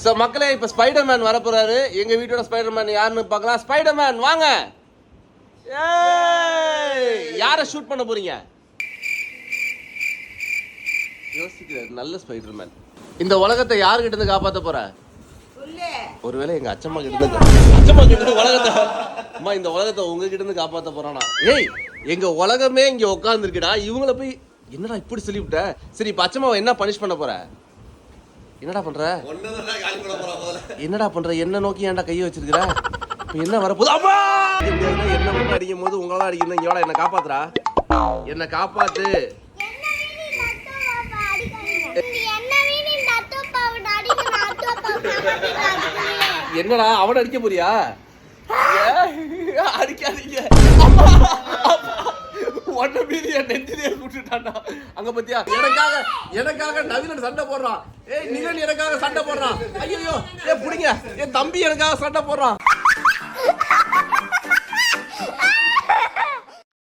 So மக்களே இப்போ Spiderman வரப்போறாரு. எங்க வீட்டோட ஸ்பைடர்மேன் யாருன்னு பார்க்கலாம். ஸ்பைடர்மேன் வாங்க. யாரை ஷூட் பண்ண போறீங்க? யோசிக்கிறார். நல்ல ஸ்பைடர்மேன். இந்த உலகத்தை யாருக்கிட்ட இருந்து காப்பாற்ற போற? ஒருவேளை எங்க அச்சம்மா கிட்ட உலகத்தை அம்மா இந்த உலகத்தை உங்ககிட்ட இருந்து காப்பாற்ற போறானா? ஏய் எங்க உலகமே இங்க உட்கார்ந்து இருக்குடா. இவங்கள போய் என்னடா இப்படி சொல்லிவிட்ட? சரி இப்ப அச்சம்மாவை என்ன பனிஷ் பண்ண போற? என்னடா பண்ற? என்னடா பண்ற? என்ன நோக்கி ஏன்டா கையை வச்சிருக்கிற? என்ன வரப்போது? அம்மா என்ன மட்டும் அடிக்கும் போது உங்களதான் அடிக்கணும். இங்கோட என்ன காப்பாத்துறா, என்ன காப்பாத்து. என்னடா அவனை அடிக்க போறியா? அடிக்காதீங்க. ஒன்ன மீறி என் நெஞ்சிலே கூட்டுட்டான்டா. அங்க பத்தியா எனக்காக நவீனன் சண்டை போடுறான். ஏய் நிகழ் எனக்காக சண்டை போடுறான். ஐயோ ஏ புடிங்க. என் தம்பி எனக்காக சண்டை போடுறான்.